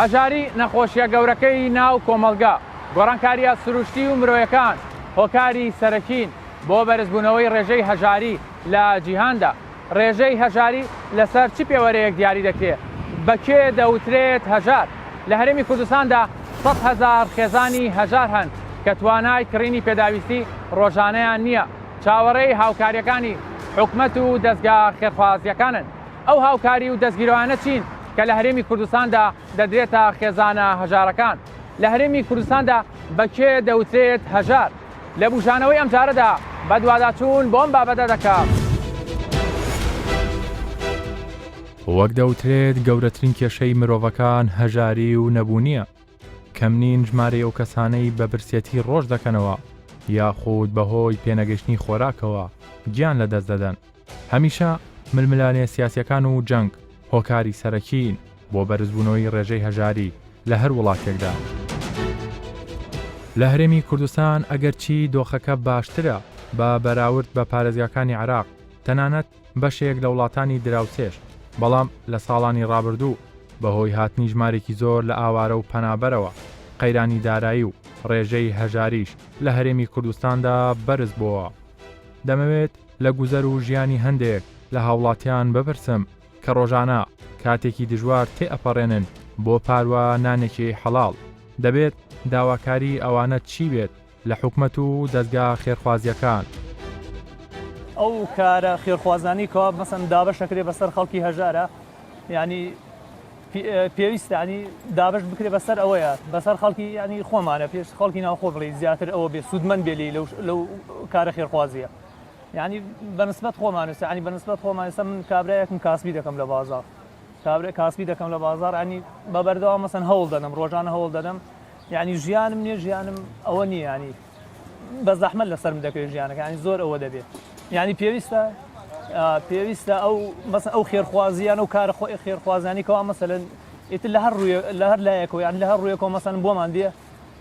هەژاری نەخۆشیە گەورەکەی ناو کۆمەلگا، گۆڕانکاریە سروشتی و مرۆیەکان هۆکاری سەرەکین بۆ بەرزبوونەوەی ڕێژەی هەژاری لە جیهاندا. ڕێژەی هەژاری لەسەر چ پێوەرەیەک دیاری دەکرێت؟ بەکێ دەوترێت هەژار؟ لە هەرێمی کوردستاندا 100,000 خێزانی هەژار هەن کە توانای کڕینی پێداویستی ڕۆژانەیان نییە. چاوەڕێی هاوکاریەکانی حکومەت و دەستگا خێرخوازیەکانن. ئەو هاوکاری و دەستگیرەوانە چین کە لە هەرێمی کوردستاندا دەدرێتە خێزانە هەژارەکان؟ لە هەرێمی کوردستاندا بەکێ دەوترێت هەژار؟ لە بوژانەوەی ئەم جارەدا بە دوواداچوون بۆم بابەتە دەکات. وەک دەوترێت گەورەترین کێشەی مرۆڤەکان هەژاری و نەبوونیە. کەمنین ژمارەی ئەو کەسانەی بە برسێتی ڕۆژ دەکەنەوە یاخود بەهۆی پێنەگەشتنی خۆراکەوە گیان لەدەست دەدەن. هەمیشە ململانێ سیاسیەکان و جەنگ هۆکاری سەرەکین بۆ بەرزبوونەوەی ڕێژەی هەژاری لە هەر وڵاتێکدا. لە هەرێمی کوردستان ئەگەرچی دۆخەکە باشترە بە بەراورد بە پارێزگاکانی عێراق، تەنانەت بەشێک لە وڵاتانی دراوسێش، بەڵام لە ساڵانی ڕابردوو بەهۆی هاتنی ژمارێکی زۆر لە ئاوارە و پەنابەرەوە قەیرانی دارایی و ڕێژەی هەژاریش لە هەرێمی کوردستاندا بەرز بووە. دەمەوێت لە گوزەر و ژیانی هەندێک لە هاوڵاتیان بپرسم کە ڕۆژانە کاتێکی دژوار تێئەپەڕێنن بۆ پاروە نانێکی حەڵاڵ. دەبێت داواکاری ئەوانە چی بێت لە حکومەت و دەستگا خێرخوازیەکان؟ ئەو کارە خێرخوازانی کەوا مەسەن دابەشەکرێ بەسەر خەڵکی هەژارە، ینی پێویستە ینی دابش بکرێ بەسەر ئەوەیە بەسەر خەڵکی ینی خۆمانە پێش خەڵکی ناوخۆ بڵێ زیاتر ئەوە بێ سوودمەند بێلی لەو کارە خێرخوازیە. ینی بەنسبەت خۆمانەسە ینی بەنسبەت خۆمانەسە من کابرایەکم کاسبی دەکەم لە بازار، کابرا کاسبی دەکەم لە بازار، ینی بە بەردەوام مەسەن هەوڵ دەدەم، ڕۆژانە هەوڵ دەدەم. ینی ژیانم نییە، ژیانم ئەوە نییە، ینی بە زەحمەت لەسەرم دەکەوێت ژیانەکە، ینی زۆر ئەوە دەبێت. ینی پێویستە ئەو مەسەن ئەو خێرخوازیان و کارە خێرخوازانی کەوا مەسەلەن ئیتر لە هەر لایەکەوە، ینی لە هەر ڕوویەکەوە مەسەن بۆمان دێ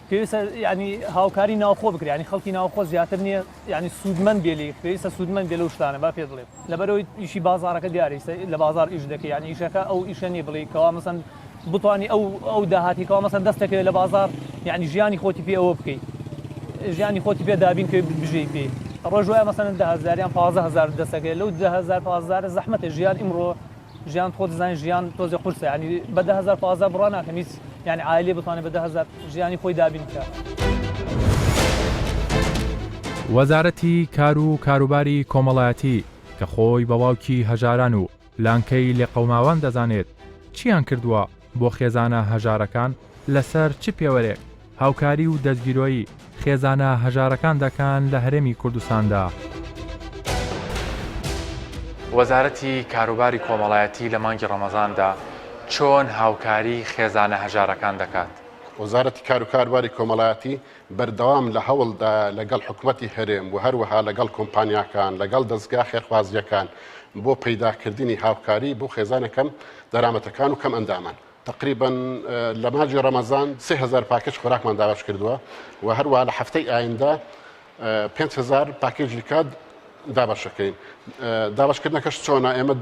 پێویستە ینی هاوکاری ناوخۆ بکرێت، ینی خەڵکی ناوخۆ زیاتر نییە، ینی سوودمەند بێلی، پێویستە سوودمەند بێ لەو شتانە با پێ بڵێ. لەبەرەوەی ئیشی بازارەکە دیارە لە بازار ئیش دەکەی، ینی ئیشەکە ئەو ئیشە نیە بڵێ کەوا مەسەن بتوانی ئەو داهاتی کەوا مەسەن دەستەکەوێت لە بازار، ینی ژیانی خۆتی پێ ئەوە بکەیت، ژیانی خۆتی پێ دابین کە بژەی پێ. ڕۆژوایە مەسەن 10,000 15,000 دەستەکەێت، لەو 10,000 زەحمەتە ژیان ئیمڕۆ ژیان خۆ دەزانین ژیان تۆزێ قورسە، ینی بە 10,000 بڕوا ناکەم هیچ، ینی عائیلێ بتوانێت بە 10,000 ژیانی خۆی دابین بکات. وەزارەتی کار و کاروباری کۆمەڵایەتی کە خۆی بەواوکی هەژاران و لانکەی لێ قەوماوان دەزانێت چیان کردووە بۆ خێزانە هەژارەکان لەسەر چ پێوەرێک هاوکاری و دەستگیرۆیی خێزانە هەژارەکان دەکەن لە هەرێمی کوردستاندا. وەزارەتی کاروباری کۆمەڵایەتی لە مانگی ڕەمەزاندا چۆن هاوکاری خێزانە هەژارەکان دەکات؟ وەزارەتی کار و کاروباری کۆمەڵایەتی بەردەوام لە هەوڵدا لەگەڵ حکوومەتی هەرێم و هەروەها لەگەڵ کۆمپانیاکان لەگەڵ دەستگا خێرخوازیەکان بۆ پەیداکردنی هاوکاری بۆ خێزانەکەم دەرامەتەکان و کەم ئەندامان. تقریبا لە ماجی ڕەمەزان 3,000 پاکێج خۆراکمان دابش کردووە و هەروەها لە هەفتەی ئایندا 5,000 پاکێجی کات دابەشەکەین. دابشکردنەکەش چۆنە؟ ئێمە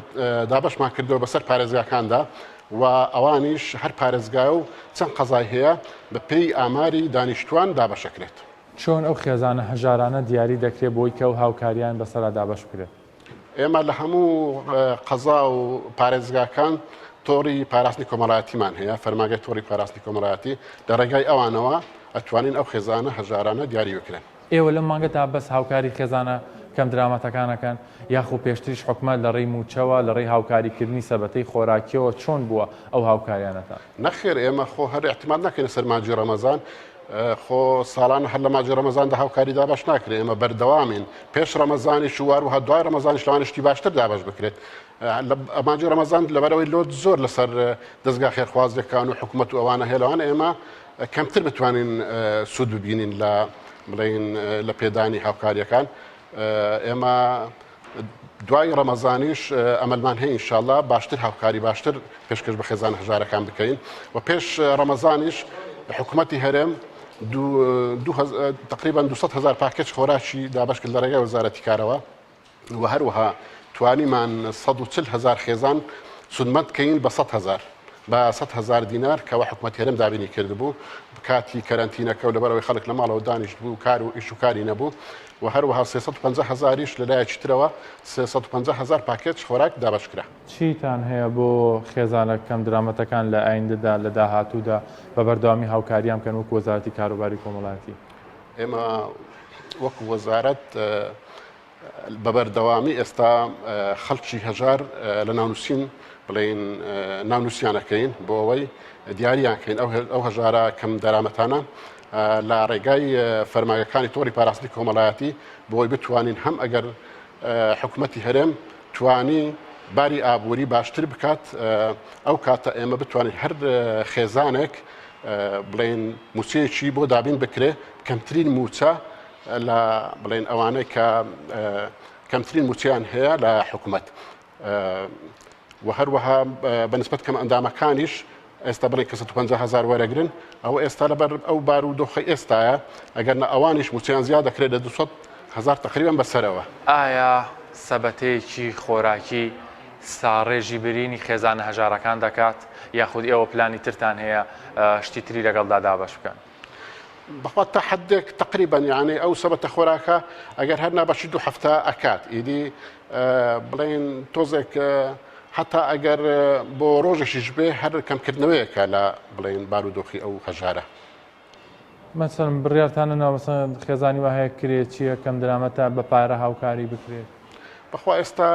دابشمان کردەوە بەسەر پارێزگاکاندا و ئەوانیش هەر پارێزگا و چەند قەزای هەیە بە پێی ئاماری دانیشتوان دابەشەکرێت. چۆن ئەو خێزانە هەژارانە دیاری دەکرێت بۆی کە و هاوکاریان بەسەرا دابش بکرێت؟ ئێمە لە هەموو قەزا و پارێزگاکان تۆڕی پاراستنی کۆمەڵایەتیمان هەیە، فەرماگەی تۆڕی پاراستنی کۆمەڵایەتی لە ڕێگای ئەوانەوە ئەتوانین ئەو خێزانە هەژارانە دیاری بکرێن. ئێوە لەم مانگەدا بەس هاوکاری خێزانە کەم درامەتەکانەکەن یاخو پێشتریش حکومەت لە ڕێی موچەوە لە ڕێی هاوکاریکردنی سەبەتەی خۆراکیەوە چۆن بووە ئەو هاوکاریانەتان؟ نەخێر ئێمە خۆ هەر احتیمال ناکەین سەر ماجی ڕەمەزان، خۆ ساڵانە هەر لە ماجی ڕەمەزاندا هاوکاری دابش ناکرێت، ئێمە بەردەوامین پێش ڕەمەزانیش و هەروەها دوای ڕەمەزانیش لەوانشتی باشتر دابش بکرێت. ماجی ڕەمەزان لەبەرەوەی لۆت زۆر لەسەر دەستگا خێرخوازیەکان و حکومەت و ئەوانە هێلەوان ئێمە کەمتر بتوانین سوود ببینین لە بڵێن لە پێدانی هاوکاریەکان. ئێمە دوای ڕەمەزانیش ئەمەلمان هەیە ئینشاءڵڵا باشتر هاوکاری باشتر پێشکەش بە خێزان هەژارەکان بکەین و پێش ڕەمەزانیش حکوومەتی هەرێم تقریبا 200,000 پاکێج خۆراکی دابش کرد لە ڕێگای وەزارەتی کارەوە و هەروەها توانیمان 140,000 خێزان سودمەند بکەین بە 100,000 بە 100,000 دینار کەەوە حکوومەت هێرم دابینی کردبوو کاتی کەرەنتینەکە و لەبەرەوەی خەڵک لە ماڵەوە دانیشت بوو کار و ئیش و کاری نەبوو و هەروەها 350,000ش لەلایەکی ترەوە 350,000 پاکێت خۆراک دابشکرا. چیتان هەیە بۆ خێزانە کەم درامەتەکان لە ئایندەدا لە داهاتوودا بە بەردەوامی هاوکاریان کەن وەکو وەزارەتی کاروباری کۆمەڵایەتی؟ ئێمە وەکو وەزارەت بە بەردەوامی ئێستا خەڵکی هەژار لە ناونووسین بڵێن ناونووسیانەکەین بۆ ئەوەی دیاریانکەین ئەو هەژارە کەم دەرامەتانە لە ڕێگای فەرمانگەکانی تۆڕی پاراستنی کۆمەڵایەتی بۆی بتوانین هەم ئەگەر حکوومەتی هەرێم توانی باری ئابووری باشتر بکات ئەو کاتە ئێمە بتوانین هەر خێزانێک بڵێن موچەیەکی بۆ دابین بکرێ کەمترین موچە لە بڵێن ئەوانەی کە کەمترین موچیان هەیە لە حکوومەت و هەروەها بەنسبەت کەم ئەندامەکانیش ئێستا بڵێ 150,000 وەرەگرن ئەوە ئێستا لەبەر ئەو بار و دۆخی ئێستاە ئەگەر ئەوانیش موچیان زیاد دەکرێت لە 200,000 تقریبان بەسەرەوە. ئایا سەبەتەیەکی خۆراکی ساڕێژی برینی خێزانە هەژارەکان دەکات یاخود ئێوە پلانی ترتان هەیە شتی تری لەگەڵدا دابەش بکەن؟ بەخوا تا حدێک تقریبان یعنی ئەو سەبەتە خۆراکە ئەگەر هەر نابەشی 2 هەفتە ئەکات ئیدی بڵێن تۆزێک حتا ئەگەر بۆ ڕۆژێکیش بێ هەر کەمکردنەوەیەکە لە بڵێن بارودۆخی ئەو هەژارە. مەسەڵەن بڕیارتانە ناوەسەن خێزانی وە هەیە کرێت چییە کەم درامەتە بە پارە هاوکاری بکرێت؟ بەخوا ئێستا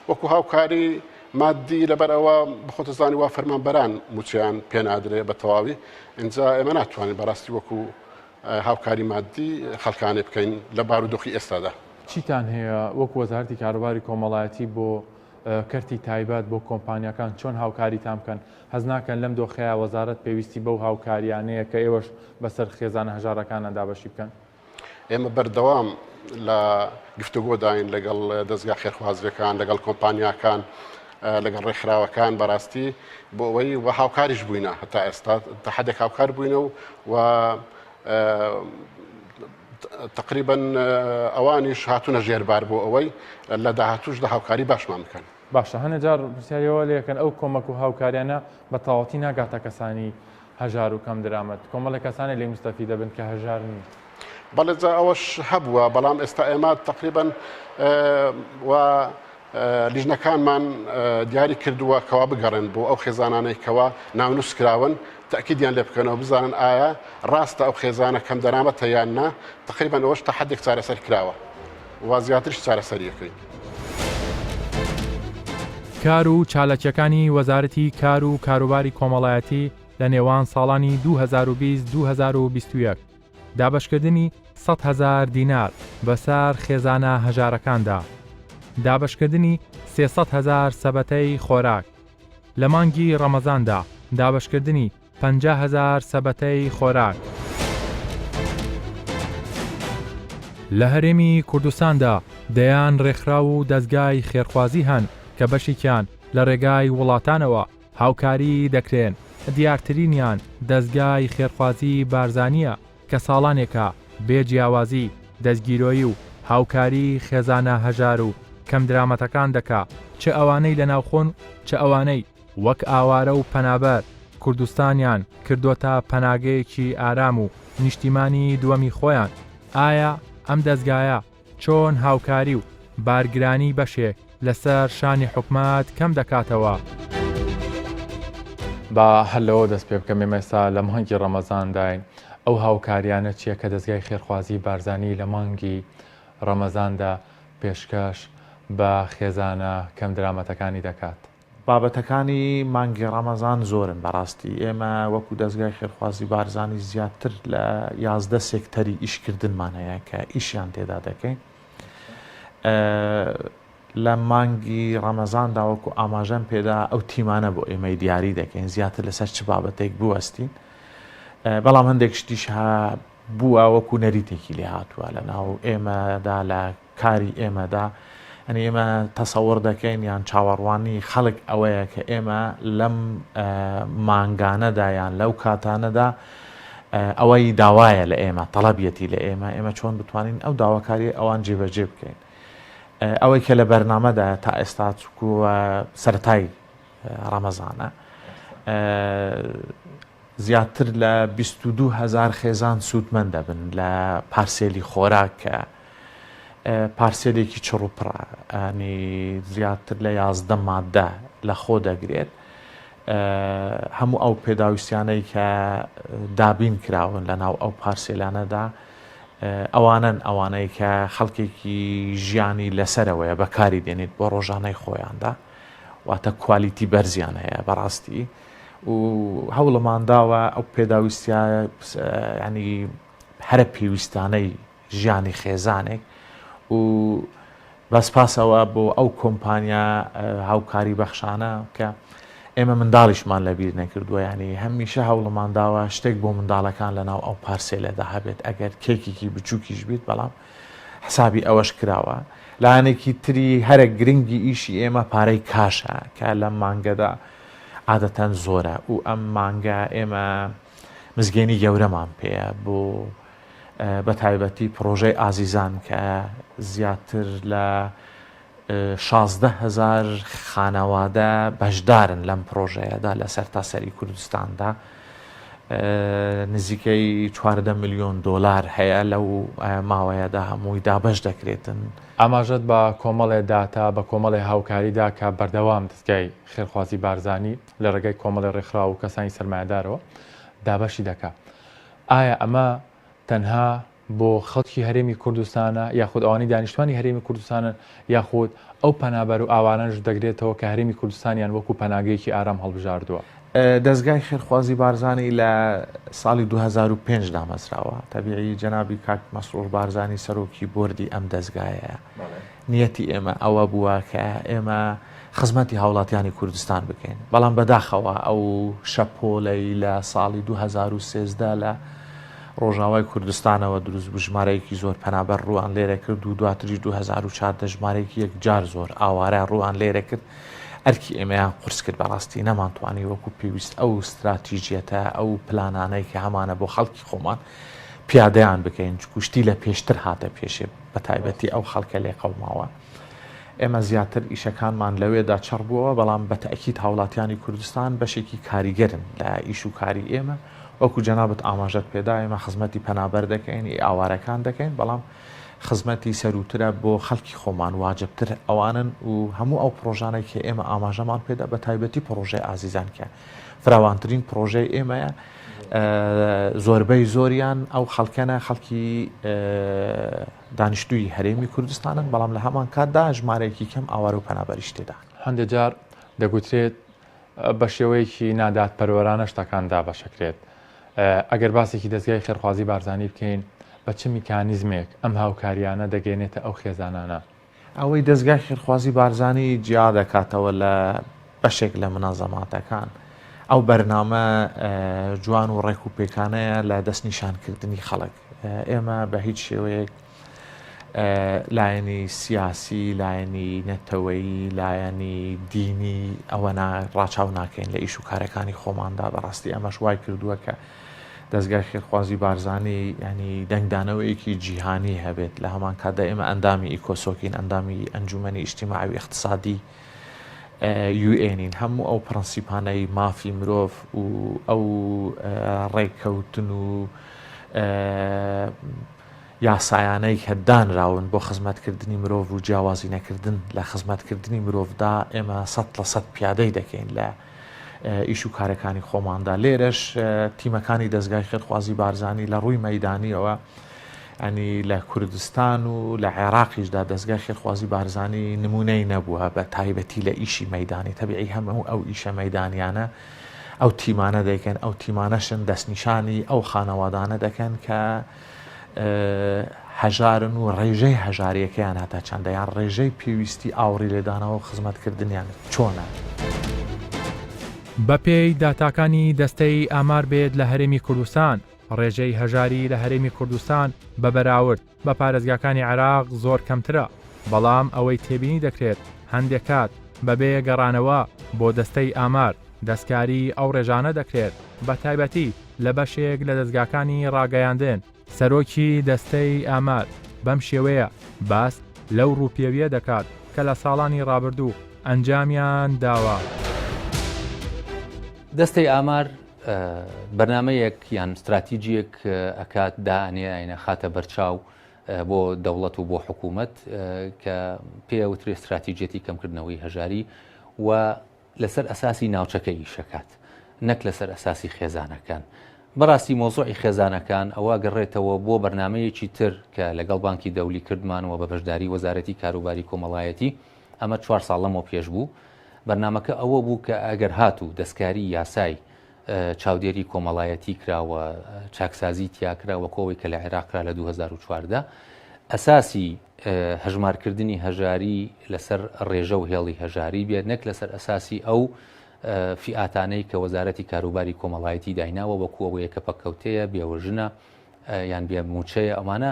وەکو هاوکاری مادی لەبەرەوە بخۆتەزانی وا فەرمانبەران موچیان پێنادرێ بە تەواوی اینجا ئێمە ناتوانین بەڕاستی وەکو هاوکاری مادی خەڵکانێ بکەین لە بارودۆخی ئێستادا. چیتان هەیە وەکو وەزارەتی کاروباری کۆمەڵایەتی بۆ کەرتی تایبەت بۆ کۆمپانیەکان چۆن هاوکاریتان بکەن هەز ناکەن لەم دۆخەیە وەزارەت پێویستی بەو هاوکاریانەیە کە ئێوەش بەسەر خێزانە هەژارەکانە دابەشی بکەن؟ ئێمە بەردەوام لە گفتوگۆداین لەگەڵ دەستگا خێرخوازیەکان لەگەڵ کۆمپانیاکان لەگەڵ ڕێکخراوەکان بەڕاستی بۆ ئەوەی وە هاوکاریش بووینە هەتا ئێستا تا حدێک هاوکار بووینە و تقریبا ئەوانیش هاتوونە ژێربار بۆ ئەوەی لە داهاتووشدا هاوکاری باشمان بکەن. باشە هەنە جار پرسیاریەوە لەکەن ئەو کۆمەک و هاوکاریانە بە تەواوەتی ناگاتە کەسانی هەژار و کەم درامەت کۆمەڵە کەسانی لێ مستەفی دەبن کە هەژار نین. بەڵێ ئەوەش هەبووە بەڵام ئێستا ئێمە تقریبا و لیژنەکانمان دیاری کردووە کەوا بگەڕێن بۆ ئەو خێزانانەی کەوا ناونووس کراون تاکیدیان لێ بکەنەوە بزانن ئایا ڕاستە ئەو خێزانە کەم دەرامەتە یان نا تقریبا ئەوەش تا حدێک چارەسەر کراوە و زیاترش چارەسەریەکەین. کار و چالەکیەکانی وەزارەتی کار و کاروباری کۆمەڵایەتی لە نێوان ساڵانی 2020-2021 دابشکردنی 100,000 دینار بەسەر خێزانە هەژارەکاندا، دابشکردنی 300,000 سەبەتەی خۆراک، لە مانگی ڕەمەزاندا دابشکردنی 50,000 سەبەتەی خۆراک. لە هەرێمی کوردستاندا دەیان ڕێکخرا و دەستگای خێرخوازی هەن کە بەشێکیان لە ڕێگای وڵاتانەوە هاوکاری دەکرێن. دیارترینیان دەستگای خێرخوازی بارزانیە کە ساڵانێکە بێ جیاوازی دەستگیرۆیی و هاوکاری خێزانە هەژار و کەم درامەتەکان دەکا چه ئەوانەی لە ناوخۆن چه ئەوانەی وەک ئاوارە و پەنابەر کوردستانیان کردوتە پەناگەیەکی ئارام و نیشتیمانی دووەمی خۆیان. ئایا ئەم دەستگایە چۆن هاوکاری و بارگرانی بەشێک لەسەر شانی حکومەت کەم دەکاتەوە؟ با هەلەوە دەست پێ بکەم ئێمەستا لە مانگی ڕەمەزانداین ئەو هاوکاریانە چییە کە دەستگای خێرخوازی بارزانی لە مانگی ڕەمەزاندا پێشکەش بە خێزانە کەم درامەتەکانی دەکات؟ بابەتەکانی مانگی ڕەمەزان زۆرن بەڕاستی. ئێمە وەکو دەستگای خێرخوازی بارزانی زیاتر لە 11 سێکتەری ئیشکردنمان هەیە کە ئیشیان تێدا دەکەین. لە مانگی ڕەمەزاندا وەکو ئاماژەم پێدا ئەو تیمانە بۆ ئێمەی دیاری دەکەین زیاتر لەسەر چ بابەتێک بوەستین. بەڵام هەندێک شتیش بووە وەکو نەریتێکی لێ هاتووە لە ناو ئێمەدا لە کاری ئێمەدا. ئەنی ئێمە تەسەوڕ دەکەین یان چاوەڕوانی خەڵک ئەوەیە کە ئێمە لەم مانگانەدا یان لەو کاتانەدا ئەوەی داوایە لە ئێمە تەڵەبیەتی لە ئێمە چۆن بتوانین ئەو داواکاری ئەوان جێبەجێ بکەین. ئەوەی کە لە بەرنامەدا تا ئێستا سەرەتای ڕەمەزانە زیاتر لە 22,000 خێزان سوودمەند دەبن لە پارسێلی خۆراک کە پارسێلێکی چڕوپڕە ئەنی زیاتر لە 11 مادە لە خۆ دەگرێت هەموو ئەو پێداویستیانەی کە دابین کراون لە ناو ئەو پارسێلانەدا ئەوانەی کە خەڵکێکی ژیانی لەسەرەوەیە بەکاری دێنێت بۆ ڕۆژانەی خۆیاندا واتە کوالیتی بەرزیان هەیە بەڕاستی و هەوڵەمانداوە ئەو پێداویستیە ینی هەرە پێویستانەی ژیانی خێزانێک و بەسپاسەوە بۆ ئەو کۆمپانیا هاوکاری بەخشانە کە ئێمە منداڵیشمان لەبیر نەکردووە ینی هەمیشە هەوڵەمانداوە شتێک بۆ منداڵەکان لە ناو ئەو پارسێلەدا هەبێت ئەگەر کێکێکی بچووکیش بیت بەڵام حسابی ئەوەش کراوە لایەنێکی تری هەرە گرنگی ئیشی ئێمە پارەی کاشە کە لەم مانگەدا عادەتەن زۆرە و ئەم مانگە ئێمە مزگەێنی گەورەمان پێە بۆ بە تایبەتی پرۆژەی ئازیزان کە زیاتر لە 16,000 خانەوادە بەشدارن لەم پرۆژەیەدا لە سەرتاسەری کوردستاندا نزیکەی 14 ملیۆن دۆلار هەیە لەو ماوەیەدا هەمووی دابەش دەکرێتن. ئاماژەت بە کۆمەڵێ داتا بە کۆمەڵی هاوکاریدا کە بەردەوام دەستگای خێرخوازی بارزانی لە ڕێگەی کۆمەڵی ڕێکخرا و کەسانی سەرمایه‌دارەوە دابەشی دەکات. ئایا ئەمە تەنها بۆ خەڵکی هەرێمی کوردستانە یاخود ئەوانی دانیشتوانی هەرێمی کوردستانن یاخود ئەو پەنابەر و ئاوانەش دەگرێتەوە کە هەرێمی کوردستانیان وەکو پەناگەیەکی ئارام هەڵبژاردووە؟ دەستگای خێرخوازی بارزانی لە ساڵی 2005 دامەزراوە تەبیعی جەنابی کاک مەسرور بارزانی سەرۆکی بۆردی ئەم دەستگایە نیەتی ئێمە ئەوە بووە کە ئێمە خزمەتی هاوڵاتیانی کوردستان بکەین بەڵام بەداخەوە ئەو شەپۆلەی لە ساڵی 2013 لە ڕۆژناوای کوردستانەوە دروست بوو ژمارەیەکی زۆر پەنابەر ڕوان لێرە کرد و دواتریش 2014 ژمارەیەکی یەکجار زۆر ئاوارە ڕوان لێرە کرد ئەرکی ئێمەیان قورس کرد بەڕاستی نەمانتوانی وەکو پێویست ئەو استراتیژیەتە ئەو پلانانەی کە هەمانە بۆ خەڵکی خۆمان پیادەیان بکەین کوشتی لە پێشتر هاتە پێشێ بە تایبەتی ئەو خەڵکە لێ قەوماوە ئێمە زیاتر ئیشەکانمان لەوێدا چڕ بووەوە بەڵام بە تەئکید هاوڵاتیانی کوردستان بەشێکی کاریگەرن لە ئیش و کاری ئێمە وەکو جەنابەت ئاماژەت پێدا ئێمە خزمەتی پەنابەر دەکەین ئاوارەکان دەکەین بەڵام خزمەتی سەروترە بۆ خەڵکی خۆمان واجبتر ئەوانن و هەموو ئەو پرۆژانێک کە ئێمە ئاماژەمان پێدا بە تایبەتی پرۆژەی ئازیزان کە فراوانترین پرۆژەی ئێمەیە زۆربەی زۆریان ئەو خەڵکەنە خەڵکی دانیشتووی هەرێمی کوردستانن بەڵام لە هەمان کاتدا ژمارەیەکی کەم ئاوارە و پەنابەریش تێدا هەندێک جار دەگوترێت بە شێوەیەکی ناداتپەروەرانە شتەکان دابەشەکرێت ئەگەر باسێکی دەستگای خێرخوازی بارزانی بکەین بە چه میکانیزمێک ئەم هاوکاریانە دەگەێنێتە ئەو خێزانانە ئەوەی دەستگای خێرخوازی بارزانی جیا دەکاتەوە لە بەشێک لە منازەماتەکان ئەو بەرنامە جوان و ڕێک و پێکانەیە لە دەستنیشانکردنی خەڵک ئێمە بە هیچ شێوەیەک لایەنی سیاسی لایەنی نەتەوەیی لایەنی دینی ئەوە ڕاچاو ناکەین لە ئیش و کارەکانی خۆماندا بەڕاستی ئەمەش وای کردووە کە دەستگای خێرخوازی بارزانی ینی دەنگدانەوەیەکی جیهانی هەبێت لە هەمان کاتدا ئێمە ئەندامی ئیکۆسۆکین ئەندامی ئەنجومەنی ئیجتیماعی اقتصادی UN هەموو ئەو پرەنسیپانەی مافی مرۆڤ و ئەو ڕێککەوتن و یاسایانەی کە دانراون بۆ خزمەتکردنی مرۆڤ و جیاوازی نەکردن لە خزمەتکردنی مرۆڤدا ئێمە 100% پیادەی دەکەین لە ئیش و کارەکانی خۆماندا لێرەش تیمەکانی دەستگای خێرخوازی بارزانی لە ڕووی مەیدانیەوە ئەنی لە کوردستان و لە عێراقیشدا دەستگای خێرخوازی بارزانی نمونەی نەبووە بە تایبەتی لە ئیشی مەیدانی تەبیعی هەموو ئەو ئیشە مەیدانیانە ئەو تیمانە دەکەن ئەو تیمانەشن دەستنیشانی ئەو خانەوادانە دەکەن کە هەژارن و ڕێژەی هەژاریەکەیان هەتا چەندەیان ڕێژەی پێویستی ئاوڕی لێدانەوە و خزمەتکردنیان چۆنە. بەپێی داتاکانی دەستەی ئامار بێت لە هەرێمی کوردستان ڕێژەی هەژاری لە هەرێمی کوردستان بە بەراورد بە پارێزگاکانی عێراق زۆر کەمترە بەڵام ئەوەی تێبینی دەکرێت هەندێک کات بەبێ گەڕانەوە بۆ دەستەی ئامار دەستکاری ئەو ڕێژانە دەکرێت بە تایبەتی لە بەشێک لە دەستگاکانی ڕاگەیاندن سەرۆکی دەستەی ئامار بەم شێوەیە باس لەو ڕووپێویە دەکات کە لە ساڵانی ڕابردوو ئەنجامیان داوە. دەستەی ئامار بەرنمەیەک یان استراتیجیەک ئەکات دانێ خاتە بەرچاو بۆ دەوڵەت و بۆ حکوومەت کە پێوترێ استراتیجێتی کەمکردنەوەی هەژاری و لەسەر ئەساسی ناوچەکە ئیشەکات نەک لەسەر ئەساسی خێزانەکان. بەڕاستی مۆزوعی خێزانەکان ئەوە گەڕێتەوە بۆ بەرنمەیەکی تر کە لەگەڵ بانکی دەولی کردمانەوە بە بەشداری وەزارەتی کاروباری کۆمەڵایەتی ئەمە 4 ساڵ لەمەوە پێش بوو. بەرنمەکە ئەوە بوو کە ئەگەر هاتوو دەستکاری یاسای چاودێری کۆمەڵایەتی کراوە چاکسازی تیاکراوە کۆوەی کە لە عێراقرا لە 2014 ئەساسی هەژمارکردنی هەژاری لەسەر ڕێژە و هێڵی هەژاری بێت نەک لەسەر ئەساسی ئەو فیئاتانەی کە وەزارەتی کاروباری کۆمەڵایەتی دایناوە وەکوەوەیە کە پەکەوتەیە بێوەژنە یان بێ موچەیە ئەمانە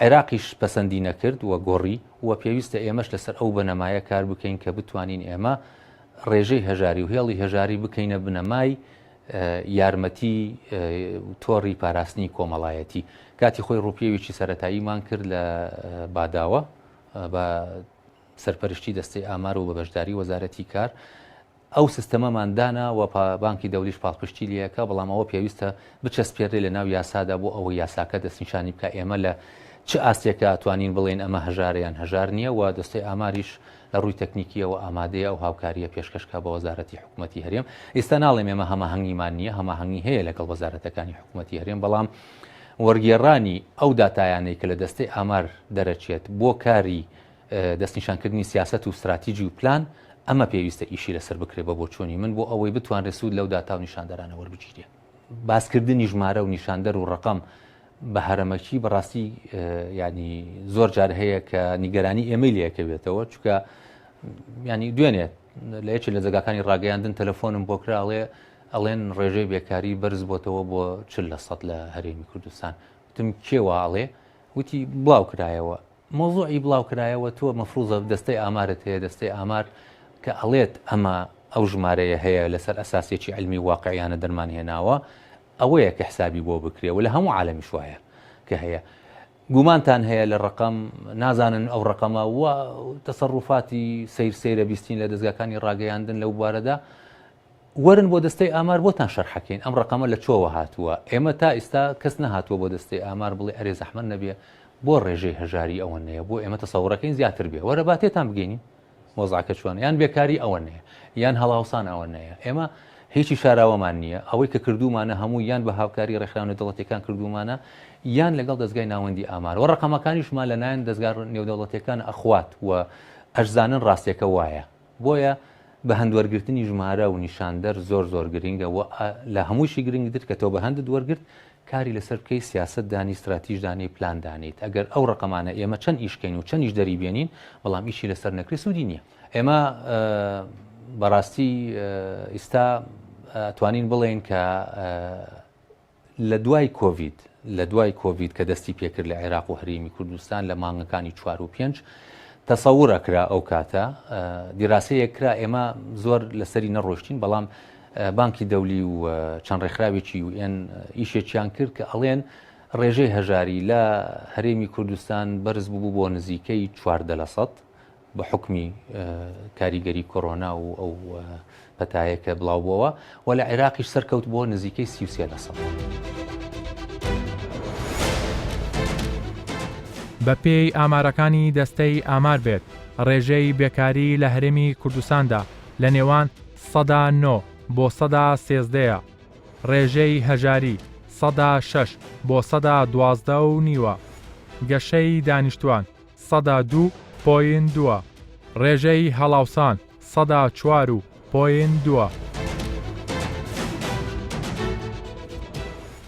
عێراقیش پەسەندی نەکرد وە گۆڕی وە پێویستە ئێمەش لەسەر ئەو بنەمایە کار بکەین کە بتوانین ئێمە ڕێژەی هەژاری و هێڵی هەژاری بکەینە بنەمای یارمەتی تۆڕی پاراستنی کۆمەڵایەتی. کاتی خۆی ڕوپێویی سەرەتاییمان کرد لە باداوە بە سەرپەرشتی دەستەی ئامار و بە بەشداری وەزارەتی کار ئەو سیستەمەماندانا و بانکی دەولیش پاڵپشتی لەکە بەڵام ئەوە پێویستە بچەسپێرێ لە ناو یاسادا بۆ ئەوە یاساکە دەستنیشانی بکە ئێمە لە چ ئاستێکە ئەتوانین بڵێن ئەمە هەژاریان هەژار نییە و دەستەی ئاماریش لە ڕووی تەکنیکیەوە ئامادەیە ئەو هاوکاریە پێشکەشکە بە وەزارەتی حکوومەتی هەرێم. ئێستا ناڵێم ئێمە هەماهەنگیمان نییە هەماهەنگی هەیە لەگەڵ وەزارەتەکانی حکوومەتی هەرێم بەڵام وەرگێڕانی ئەو داتایانەی کە لە دەستەی ئامار دەرەچێت بۆ کاری دەستنیشانکردنی سیاست و استراتیژی و پلان ئەمە پێویستە ئیشی لەسەر بکرێ بە بۆ چۆنی من بۆ ئەوەی بتوان ڕێسوود لەو داتا و نیشاندەرانە وەربگیرێ. باسکردنی ژمارە و نیشاندەر و ڕقم بە هەرەمەکی بەڕاستی ینی زۆر جار هەیە کە نیگەرانی ئێمەی لەکە بێتەوە چکە ینی دوێنێت لە یەکی لە جێگاکانی ڕاگەیاندن تەلەفۆنم بۆ کراڵێ ئەڵێن ڕێژەی بێکاری بەرز بۆتەوە بۆ 40% لە هەرێمی کوردستان. وتم کێوە ئاڵێ وتی بڵاو کرایەوە مۆزوعی بڵاو کرایەوە تۆ مەفروزە دەستەی ئامارت هەیە دەستەی ئامار کە ئەڵێت ئەمە ئەو ژمارەیە هەیە لەسەر ئەساسێکی علمی واقعیانە دەرمان هێناوە ئەوەیە کە حسابی بۆ بکرێەوە لە هەموو عالەمی شوایە کە هەیە گومانتان هەیە لە ڕقم نازانن ئەو ڕقەمە وە تەسەڕوفاتی سەیرە بیستین لە دەستگاکانی ڕاگەیاندن لەو بوارەدا وەرن بۆ دەستەی ئامار بۆتان شەرحەکەین ئەم ڕقەمە لە چۆوە هاتووە ئێمە تا ئێستا کەس نەهاتووە بۆ دەستەی ئامار بڵێ ئەرێ زەحمەت نەبێ بۆ ڕێژەی هەژاری ئەوە نەیە بۆ ئێمە تەسەوڕەکەین زیاتر بێ وەرە باتێتان بگەینی مۆزعکە چۆن یان بێکاری ئەوە نەیە یان هەڵاوسان ئەوە نەیە ئێمە هیچی شاراوەمان نییە ئەوەی کە کردومانە هەموو یان بە هاوکاری ڕێکخراونە دەوڵەتەکان کردومانە یان لەگەڵ دەستگای ناوەندی ئامار و ڕقەمەکانیشمان لەلایەن دەستگا نێودەوڵەتەکان ئەخوات و ئەشزانن ڕاستیەکە وایە بۆیە بە هەندوەرگرتنی ژمارە و نیشاندەر زۆر گرنگە و لە هەمووشی گرنگتر کە تۆ بە هەندت وەرگرت کاری لەسەر بکەی سیاست دانی استراتیژدانی پلان دانیت ئەگەر ئەو ڕقەمانە ئێمە چەند ئیشکەین و چەندیش دەری بێنین بەڵام ئیشی لەسەر نەکری سوودی نییە. ئێمە بەڕاستی ئێستا توانین بڵێن کە لە دوای کۆڤید کە دەستی پێکرد لە عێراق و هەرێمی کوردستان لە مانگەکانی 4 و 5 تەسەوڕەکرا ئەو کاتە دیراسەیەک کرا ئێمە زۆر لەسەری نەڕۆشتین بەڵام بانکی دەولی و چەند ڕێکخراوێکی UN ئیشێکیان کرد کە ئەڵێن ڕێژەی هەژاری لە هەرێمی کوردستان بەرز بوو بۆ نزیکەی 14% بە حکمی کاریگەری کۆڕۆنا و ئەو پەتایەکە بڵاو بووەوە و لە عێراقیش سەرکەوت بۆ نزیکەی 33%. بە پێی ئامارەکانی دەستەی ئامار بێت ڕێژەی بێکاری لە هەرێمی کوردستاندا لە نێوان 9 بۆ 13 ڕێژەی هەژاری 6 بۆ 12.5 گەشەی دانیشتوان 2.2 ڕێژەی هەڵاوسان 4.2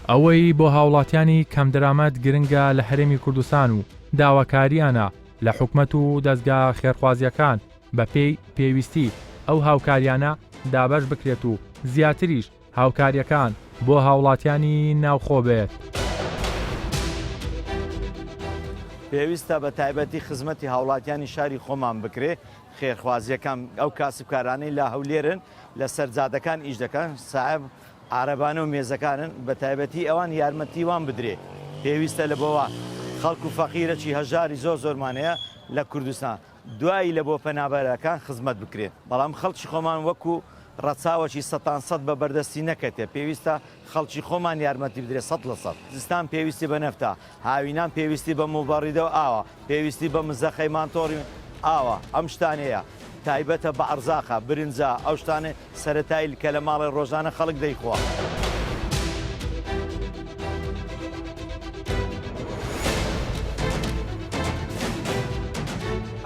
ئەوەی بۆ هاوڵاتیانی کەم دەرامەت گرنگە لە هەرێمی کوردستان و داواکاریانە لە حکومەت و دەستگا خێرخوازیەکان بە پێی پێویستی ئەو هاوکاریانە دابەش بکرێت و زیاتریش هاوکاریەکان بۆ هاوڵاتیانی ناوخۆ بێت. پێویستە بە تایبەتی خزمەتی هاوڵاتیانی شاری خۆمان بکرێ خێرخوازیەکان ئەو کاسبکارانەی لە هەولێرن لە سەرجادەکان ئیش دەکەن ساحب عارەبانە و مێزەکانن بە تایبەتی ئەوان یارمەتیوان بدرێ پێویستە لە بۆەوە خەڵکو و فەقیرەکی هەژاری زۆرمانەیە لە کوردستان دوایی لە بۆ پەنابەرەکان خزمەت بکرێت بەڵام خەڵکی خۆمان وەکو ڕەچاوەکی 100% بە بەردەستی نەکەتێ پێویستە خەڵکی خۆمان یارمەتی بدرێت 100%. زستان پێویستی بە نەفتە، هاوینان پێویستی بە موبەڕیدە و ئاوە، پێویستی بە مزەخەی مانتۆڕی ئاوە، ئەم شتانەیە تایبەتە بە عەرزاقە برنجە ئەو شتانە سەرەتایی کە لە ماڵی ڕۆژانە خەڵک دەیخوا.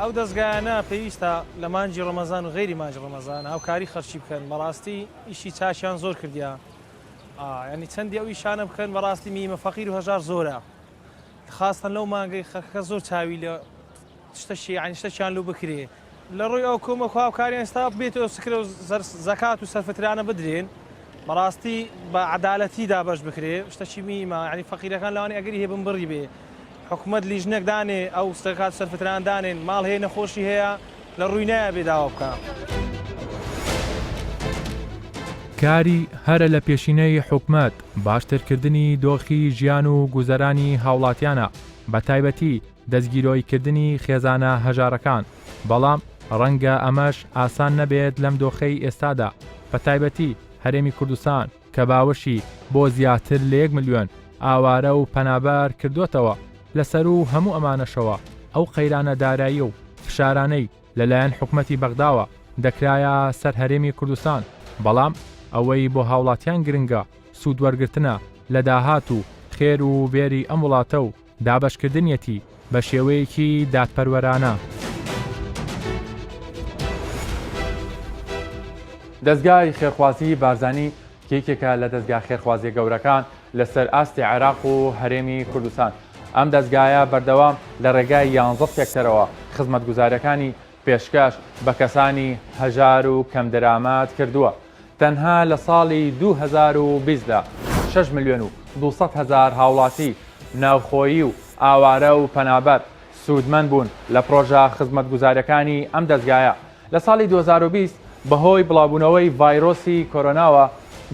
ئەو دەستگایانە پێویستە لە مانجی ڕەمەزان و غێری مانجی ڕەمەزان هاوکاری خەرچی بکەن بەڕاستی ئیشی چاشیان زۆر کردیا ینی چەندی ئەو ئیشانە بکەن بەڕاستی میمە فەقیر و هەژار زۆرە خاستن لەو مانگەی خەکە زۆر چاوی لە شتەشی ینی شتەشیان لەو بکرێ لە ڕووی ئەو کۆمەک هاوکاریان ئێستا بێتەوە سکرە و زەکات و سەرفترانە بدرێن بەڕاستی بە عەدالەتی دابەش بکرێ شتەشی میمە ینی فەقیرەکان لەوانەیە ئەگەری هەیە بمبڕی بێ حکوومەت لیژنێک دانێ ئەو سەرکات سەرفتران دانێن ماڵ هەیە نەخۆشی هەیە لە ڕووی نایە بێداوە بکە. کاری هەرە لە پێشینەی حکومەت باشترکردنی دۆخی ژیان و گوزەرانی هاوڵاتیانە بە تایبەتی دەستگیرۆیکردنی خێزانە هەژارەکان بەڵام ڕەنگە ئەمەش ئاسان نەبێت لەم دۆخەی ئێستادا بە تایبەتی هەرێمی کوردستان کە باوەشی بۆ زیاتر لە 1 ملیۆن ئاوارە و پەنابەر کردوتەوە لەسەر و هەموو ئەمانەشەوە ئەو قەیرانە دارایی و فشارانەی لەلایەن حکومەتی بەغداوە دەکرایە سەر هەرێمی کوردستان بەڵام ئەوەی بۆ هاوڵاتیان گرنگە سوودوەرگرتنە لە داهات و خێر و بێری ئەم وڵاتە و دابەشکردنیەتی بە شێوەیەکی دادپەروەرانە. دەستگای خێرخوازی بارزانی کێکێکە لە دەستگا خێرخوازی گەورەکان لەسەر ئاستی عێراق و هەرێمی کوردستان. ئەم دەستگایە بەردەوام لە ڕێگای 11 سێکتەرەوە خزمەتگوزاریەکانی پێشکەش بە کەسانی هەژار و کەم دەرامەت کردووە. تەنها لە ساڵی 2020دا 6 ملیۆن و 200,000 هاوڵاتی ناوخۆیی و ئاوارە و پەنابەر سوودمەند بوون لە پرۆژە خزمەتگوزاریەکانی ئەم دەستگایە. لە ساڵی 2020 بەهۆی بڵاوبوونەوەی ڤایرۆسی کۆرۆناوە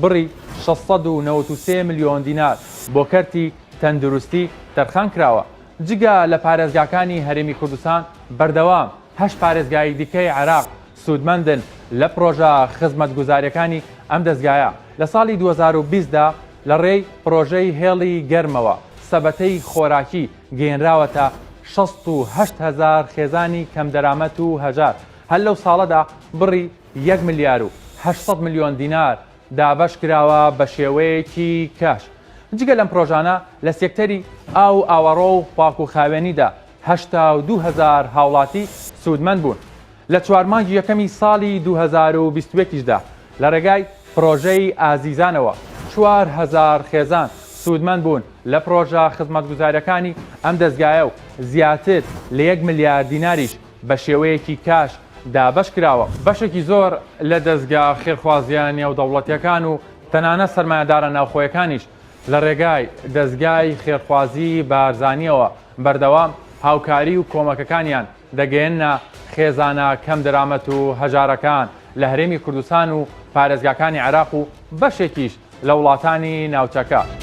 بڕی 693 ملیۆن دینار بۆ کەرتی تەندروستی تەرخان کراوە. جگە لە پارێزگاکانی هەرێمی کوردستان بەردەوام 8 پارێزگای دیکەی عێراق سوودمەندن لە پرۆژە خزمەتگوزاریەکانی ئەم دەستگایە. لە ساڵی 2020دا لە ڕێی پرۆژەی هێڵی گەرمەوە سەبەتەی خۆراکی گەێنراوەتە 68,000 خێزانی کەم دەرامەت و هەژار. هەر لەو ساڵەدا بڕی 1 ملیار و 800 ملیۆن دینار دابەش کراوە بە شێوەیەکی کەش. جگە لەم پرۆژانە لە سێکتەری ئاو ئاوەڕۆ و پاک و خاوێنیدا 82,000 هاوڵاتی سوودمەند بوون. لە 4 مانگی یەکەمی ساڵی 2021دا لە ڕێگای پرۆژەی ئازیزانەوە 4,000 خێزان سوودمەند بوون لە پرۆژە خزمەتگوزاریەکانی ئەم دەستگایە و زیاتر لە 1 ملیار دیناریش بە شێوەیەکی کاش دابەش کراوە. بەشێکی زۆر لە دەستگا خێرخوازیان نێودەوڵەتیەکان و تەنانە سەرمایەدارە ناوخۆیەکانیش لە ڕێگای دەستگای خێرخوازی بارزانیەوە بەردەوام هاوکاری و کۆمەکەکانیان دەگەێنە خێزانە کەم دەرامەت و هەژارەکان لە هەرێمی کوردستان و پارێزگاکانی عێراق و بەشێکیش لە وڵاتانی ناوچەکە.